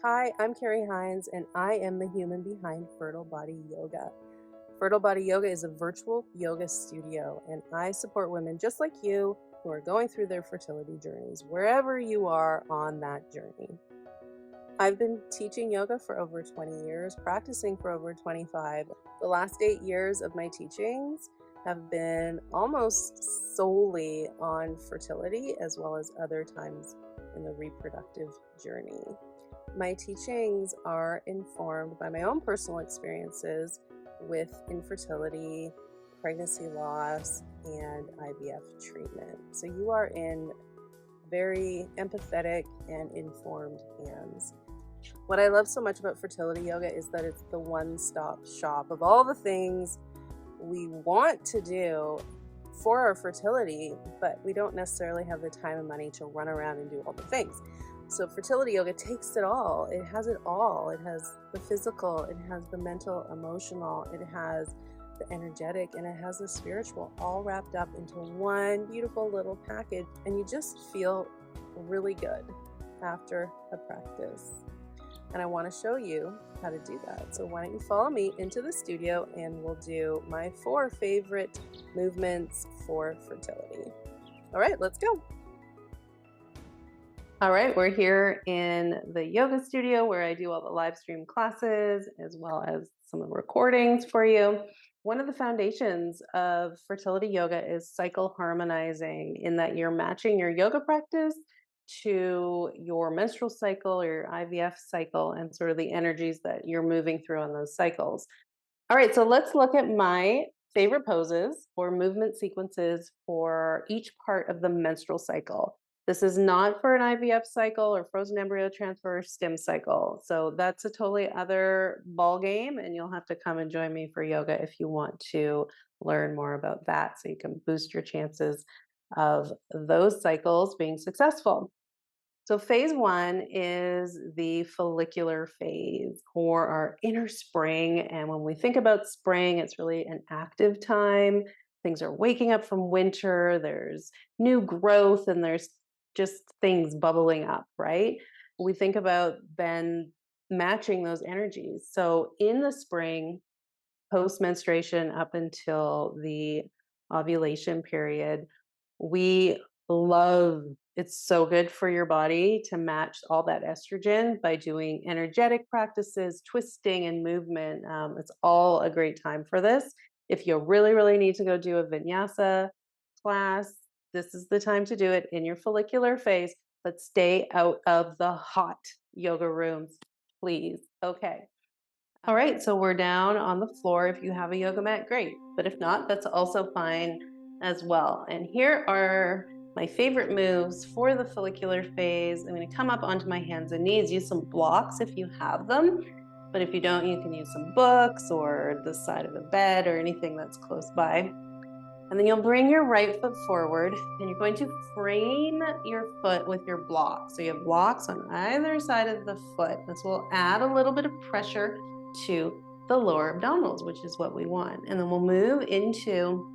Hi, I'm Carrie Hines, and I am the human behind Fertile Body Yoga. Fertile Body Yoga is a virtual yoga studio, and I support women just like you who are going through their fertility journeys, wherever you are on that journey. I've been teaching yoga for over 20 years, practicing for over 25. The last 8 years of my teachings have been almost solely on fertility as well as other times in the reproductive journey. My teachings are informed by my own personal experiences with infertility, pregnancy loss, and IVF treatment. So you are in very empathetic and informed hands. What I love so much about fertility yoga is that it's the one-stop shop of all the things we want to do for our fertility, but we don't necessarily have the time and money to run around and do all the things. So fertility yoga takes it all. It has it all. It has the physical, it has the mental, emotional, it has the energetic, and it has the spiritual, all wrapped up into one beautiful little package. And you just feel really good after a practice. And I want to show you how to do that. So why don't you follow me into the studio and we'll do my 4 favorite movements for fertility. All right, let's go. All right, we're here in the yoga studio where I do all the live stream classes as well as some of the recordings for you. One of the foundations of fertility yoga is cycle harmonizing, in that you're matching your yoga practice to your menstrual cycle or your IVF cycle and sort of the energies that you're moving through on those cycles. All right, so let's look at my favorite poses or movement sequences for each part of the menstrual cycle. This is not for an IVF cycle or frozen embryo transfer or stim cycle. So that's a totally other ball game, and you'll have to come and join me for yoga if you want to learn more about that so you can boost your chances of those cycles being successful. So phase 1 is the follicular phase, or our inner spring. And when we think about spring, it's really an active time. Things are waking up from winter, there's new growth, and there's just things bubbling up, right? We think about then matching those energies. So in the spring, post menstruation up until the ovulation period, we love, it's so good for your body to match all that estrogen by doing energetic practices, twisting and movement. It's all a great time for this. If you really, really need to go do a vinyasa class, this is the time to do it in your follicular phase, but stay out of the hot yoga rooms, please. Okay. All right, so we're down on the floor. If you have a yoga mat, great. But if not, that's also fine as well. And here are my favorite moves for the follicular phase. I'm going to come up onto my hands and knees, use some blocks if you have them. But if you don't, you can use some books or the side of a bed or anything that's close by. And then you'll bring your right foot forward and you're going to frame your foot with your blocks. So you have blocks on either side of the foot. This will add a little bit of pressure to the lower abdominals, which is what we want. And then we'll move into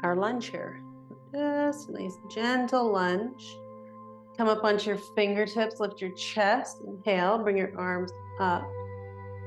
our lunge here. Just a nice gentle lunge. Come up onto your fingertips, lift your chest, inhale, bring your arms up.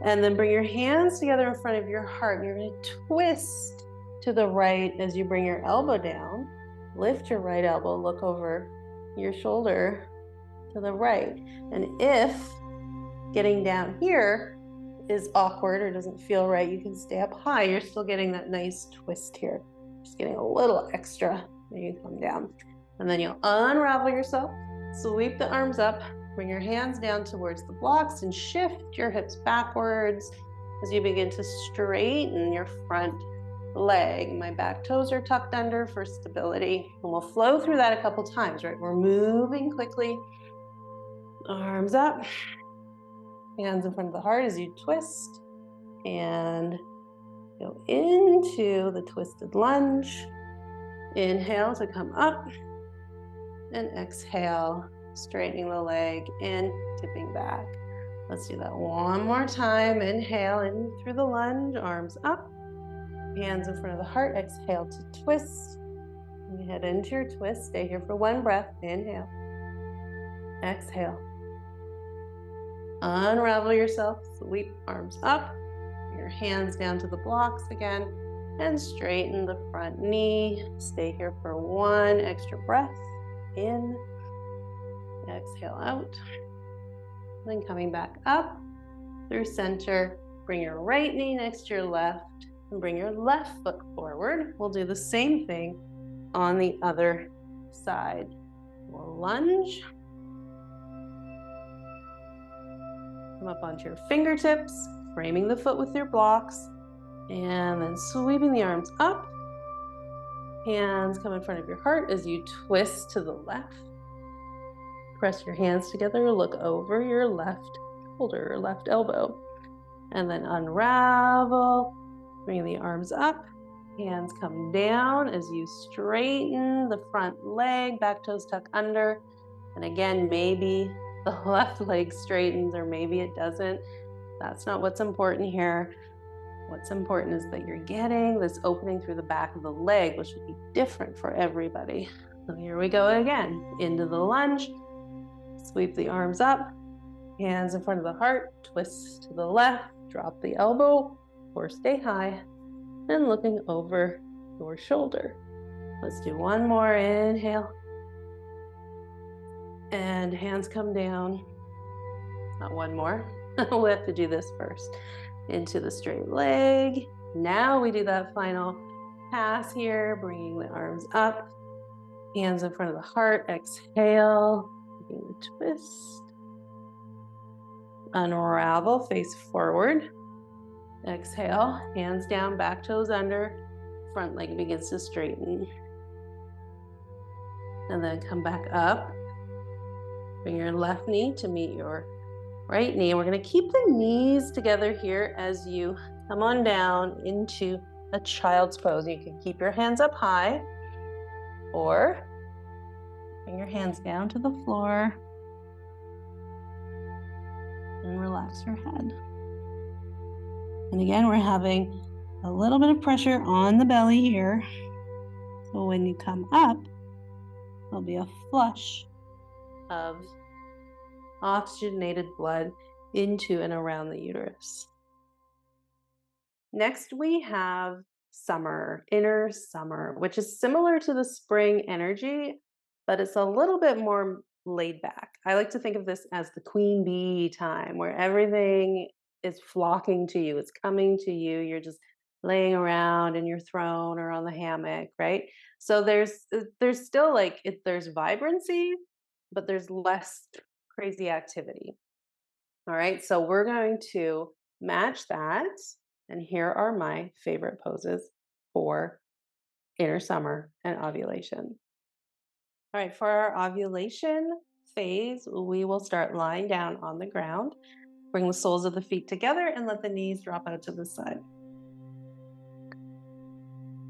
And then bring your hands together in front of your heart. And you're going to twist to the right as you bring your elbow down. Lift your right elbow, look over your shoulder to the right. And if getting down here is awkward or doesn't feel right, you can stay up high. You're still getting that nice twist here. Just getting a little extra when you come down. And then you'll unravel yourself, sweep the arms up, bring your hands down towards the blocks and shift your hips backwards as you begin to straighten your front leg. My back toes are tucked under for stability. And we'll flow through that a couple times, right? We're moving quickly. Arms up. Hands in front of the heart as you twist and go into the twisted lunge. Inhale to come up and exhale, straightening the leg and tipping back. Let's do that one more time. Inhale in through the lunge, arms up, hands in front of the heart. Exhale to twist. And you head into your twist. Stay here for one breath. Inhale. Exhale. Unravel yourself, sweep arms up, bring your hands down to the blocks again, and straighten the front knee. Stay here for one extra breath. In, exhale out. Then coming back up through center, bring your right knee next to your left and bring your left foot forward. We'll do the same thing on the other side. We'll lunge. Come up onto your fingertips, framing the foot with your blocks, and then sweeping the arms up. Hands come in front of your heart as you twist to the left. Press your hands together, look over your left shoulder, left elbow, and then unravel. Bring the arms up, hands come down as you straighten the front leg, back toes tuck under. And again, maybe the left leg straightens or maybe it doesn't. That's not what's important here. What's important is that you're getting this opening through the back of the leg, which will be different for everybody. So here we go again, into the lunge. Sweep the arms up, hands in front of the heart, twist to the left, drop the elbow or stay high, and looking over your shoulder. Let's do one more. Inhale. And hands come down. Not one more. We'll have to do this first. Into the straight leg. Now we do that final pass here, bringing the arms up, hands in front of the heart. Exhale. Taking the twist. Unravel, face forward. Exhale, hands down, back toes under. Front leg begins to straighten. And then come back up. Bring your left knee to meet your right knee. We're going to keep the knees together here as you come on down into a child's pose. You can keep your hands up high or bring your hands down to the floor and relax your head. And again, we're having a little bit of pressure on the belly here. So when you come up, there'll be a flush of oxygenated blood into and around the uterus. Next, we have summer, inner summer, which is similar to the spring energy, but it's a little bit more laid back. I like to think of this as the queen bee time, where everything is flocking to you. It's coming to you. You're just laying around in your throne or on the hammock, right? So there's still there's vibrancy, but there's less crazy activity. All right, so we're going to match that. And here are my favorite poses for inner summer and ovulation. All right, for our ovulation phase, we will start lying down on the ground. Bring the soles of the feet together and let the knees drop out to the side.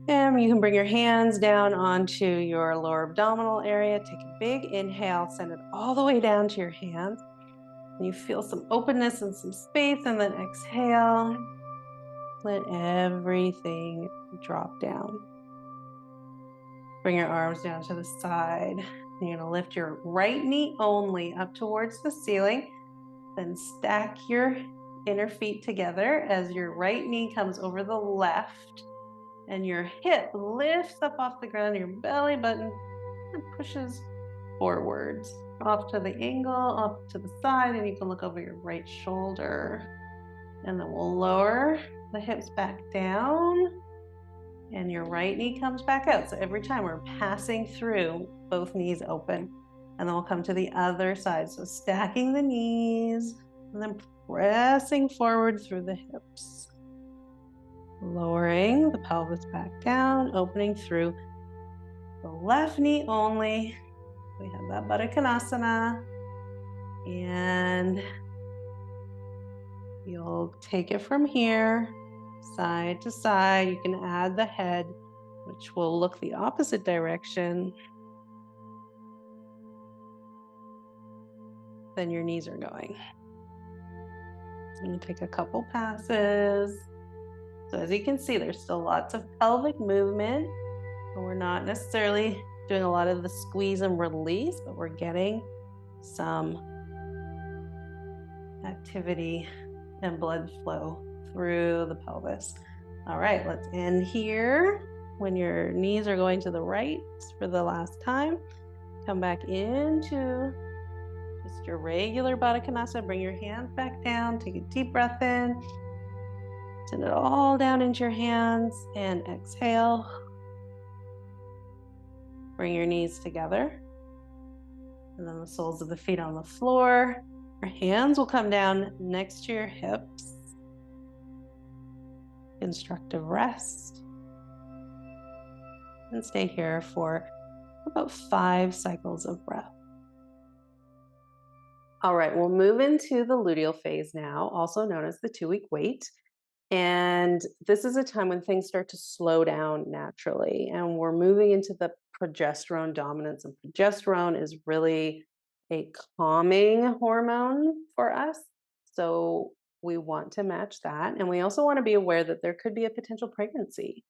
And you can bring your hands down onto your lower abdominal area. Take a big inhale, send it all the way down to your hands. And you feel some openness and some space, and then exhale. Let everything drop down. Bring your arms down to the side. You're going to lift your right knee only up towards the ceiling. Then stack your inner feet together as your right knee comes over the left. And your hip lifts up off the ground, your belly button and pushes forwards, off to the angle, off to the side, and you can look over your right shoulder. And then we'll lower the hips back down, and your right knee comes back out. So every time we're passing through, both knees open, and then we'll come to the other side. So stacking the knees, and then pressing forward through the hips. Lowering the pelvis back down, opening through the left knee only. We have that Baddha Konasana. And you'll take it from here, side to side. You can add the head, which will look the opposite direction. Then your knees are going. So I'm going to take a couple passes. So as you can see, there's still lots of pelvic movement. And we're not necessarily doing a lot of the squeeze and release, but we're getting some activity and blood flow through the pelvis. All right, let's end here. When your knees are going to the right for the last time, come back into just your regular Baddha Konasana. Bring your hands back down. Take a deep breath in. Send it all down into your hands and exhale. Bring your knees together. And then the soles of the feet on the floor. Your hands will come down next to your hips. Constructive rest. And stay here for about 5 cycles of breath. All right, we'll move into the luteal phase now, also known as the 2-week wait. And this is a time when things start to slow down naturally. And we're moving into the progesterone dominance. And progesterone is really a calming hormone for us. So we want to match that. And we also want to be aware that there could be a potential pregnancy,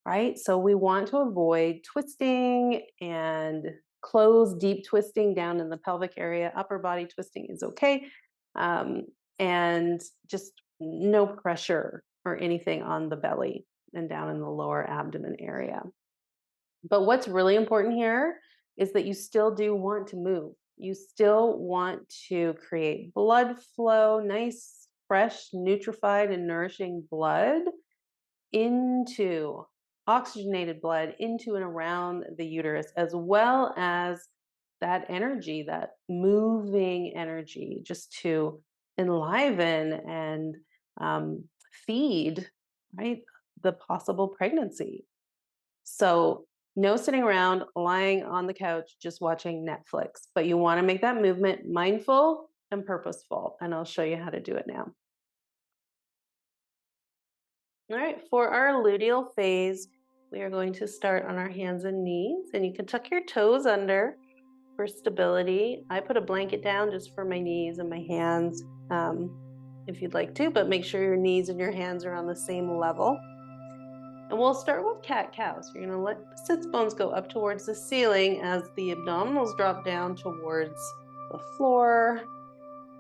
right? So we want to avoid twisting and close deep twisting down in the pelvic area. Upper body twisting is okay. And just no pressure or anything on the belly and down in the lower abdomen area. But what's really important here is that you still do want to move. You still want to create blood flow, nice, fresh, nutrified, and nourishing blood into oxygenated blood into and around the uterus, as well as that energy, that moving energy, just to enliven and feed, right, the possible pregnancy. So, no sitting around, lying on the couch, just watching Netflix, but you want to make that movement mindful and purposeful. And I'll show you how to do it now. All right, for our luteal phase, we are going to start on our hands and knees, and you can tuck your toes under for stability. I put a blanket down just for my knees and my hands if you'd like to, but make sure your knees and your hands are on the same level. And we'll start with cat-cow. So you're going to let the sits bones go up towards the ceiling as the abdominals drop down towards the floor.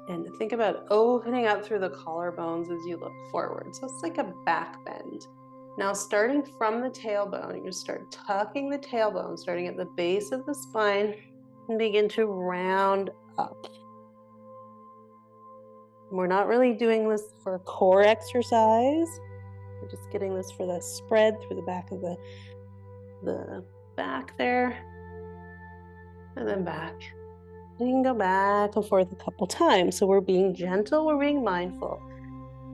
And think about opening up through the collarbones as you look forward. So it's like a back bend. Now, starting from the tailbone, you're going to start tucking the tailbone, starting at the base of the spine, and begin to round up. We're not really doing this for a core exercise. We're just getting this for the spread through the back of the back there, and then back. You can go back and forth a couple times. So we're being gentle, we're being mindful.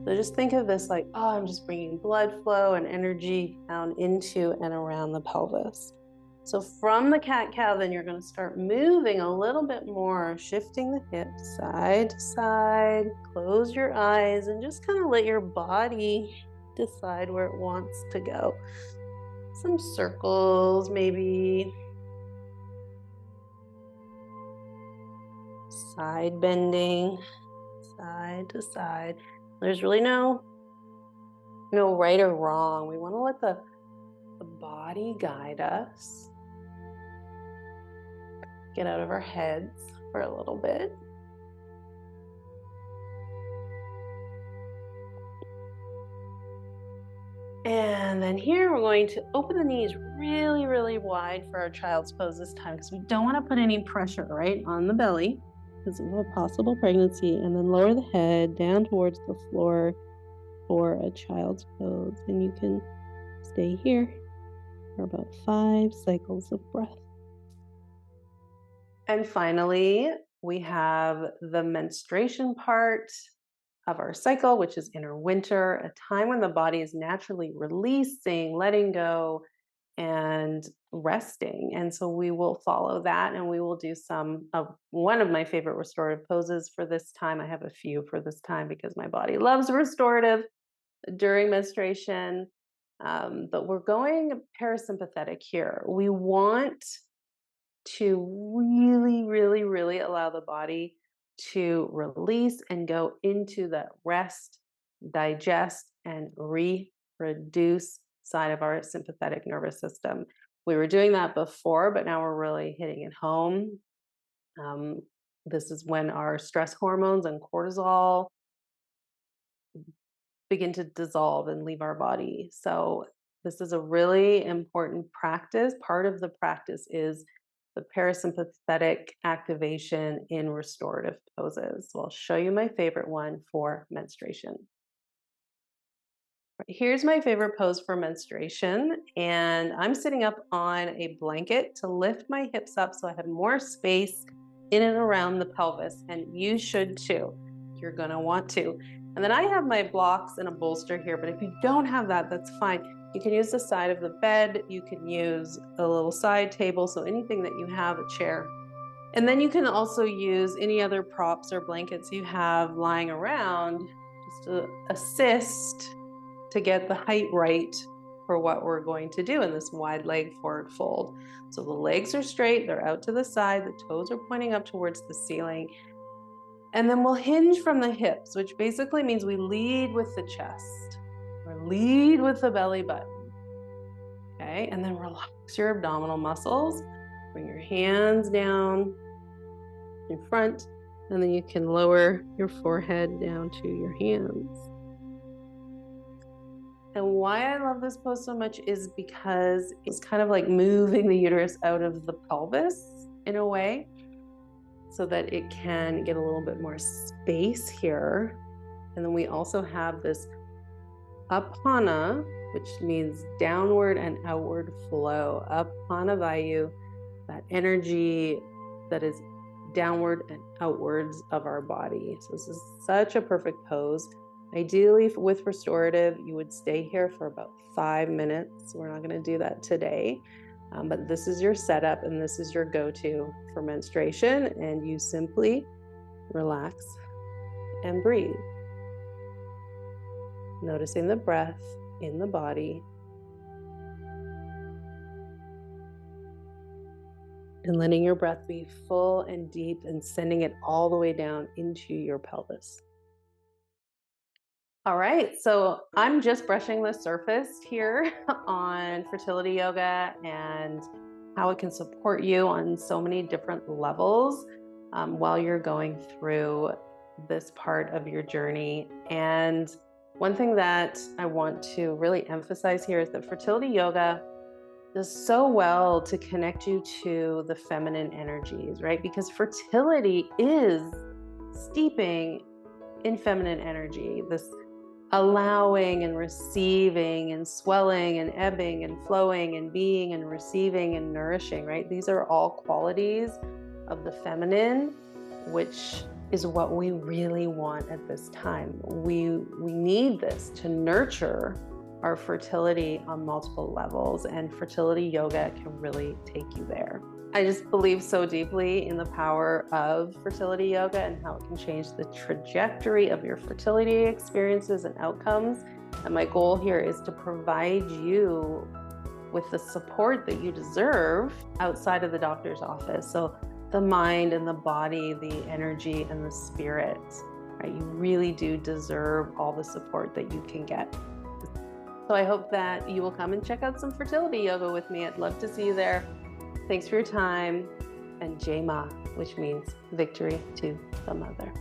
So just think of this like, oh, I'm just bringing blood flow and energy down into and around the pelvis. So from the cat-cow, then you're going to start moving a little bit more, shifting the hips side to side. Close your eyes and just kind of let your body decide where it wants to go. Some circles, maybe. Side bending, side to side. There's really no right or wrong. We want to let the body guide us. Get out of our heads for a little bit. And then here we're going to open the knees really, really wide for our child's pose this time, because we don't want to put any pressure, right, on the belly because of a possible pregnancy. And then lower the head down towards the floor for a child's pose. And you can stay here for about 5 cycles of breath. And finally, we have the menstruation part of our cycle, which is inner winter, a time when the body is naturally releasing, letting go, and resting. And so we will follow that, and we will do some of one of my favorite restorative poses for this time. I have a few for this time because my body loves restorative during menstruation. But we're going parasympathetic here. We want to really, really, really allow the body to release and go into that rest, digest, and reproduce side of our sympathetic nervous system. We were doing that before, but now we're really hitting it home. This is when our stress hormones and cortisol begin to dissolve and leave our body. So, this is a really important practice. Part of the practice is the parasympathetic activation in restorative poses. So, I'll show you my favorite one for menstruation. Here's my favorite pose for menstruation, and I'm sitting up on a blanket to lift my hips up so I have more space in and around the pelvis, and you should too. You're gonna want to. And then I have my blocks and a bolster here, but if you don't have that, that's fine. You can use the side of the bed, you can use a little side table, so anything that you have, a chair. And then you can also use any other props or blankets you have lying around just to assist to get the height right for what we're going to do in this wide leg forward fold. So the legs are straight, they're out to the side, the toes are pointing up towards the ceiling. And then we'll hinge from the hips, which basically means we lead with the chest or lead with the belly button. Okay, and then relax your abdominal muscles. Bring your hands down in front, and then you can lower your forehead down to your hands. And why I love this pose so much is because it's kind of like moving the uterus out of the pelvis in a way so that it can get a little bit more space here. And then we also have this apana, which means downward and outward flow. Apana Vayu, that energy that is downward and outwards of our body. So this is such a perfect pose. Ideally, with restorative, you would stay here for about 5 minutes. We're not going to do that today, but this is your setup and this is your go-to for menstruation, and you simply relax and breathe. Noticing the breath in the body and letting your breath be full and deep and sending it all the way down into your pelvis. All right, so I'm just brushing the surface here on fertility yoga and how it can support you on so many different levels while you're going through this part of your journey. And one thing that I want to really emphasize here is that fertility yoga does so well to connect you to the feminine energies, right? Because fertility is steeping in feminine energy, this allowing and receiving and swelling and ebbing and flowing and being and receiving and nourishing, right? These are all qualities of the feminine, which is what we really want at this time. We need this to nurture our fertility on multiple levels, and fertility yoga can really take you there. I just believe so deeply in the power of fertility yoga and how it can change the trajectory of your fertility experiences and outcomes. And my goal here is to provide you with the support that you deserve outside of the doctor's office. So the mind and the body, the energy and the spirit, right? You really do deserve all the support that you can get. So I hope that you will come and check out some fertility yoga with me. I'd love to see you there. Thanks for your time, and Jai Ma, which means victory to the mother.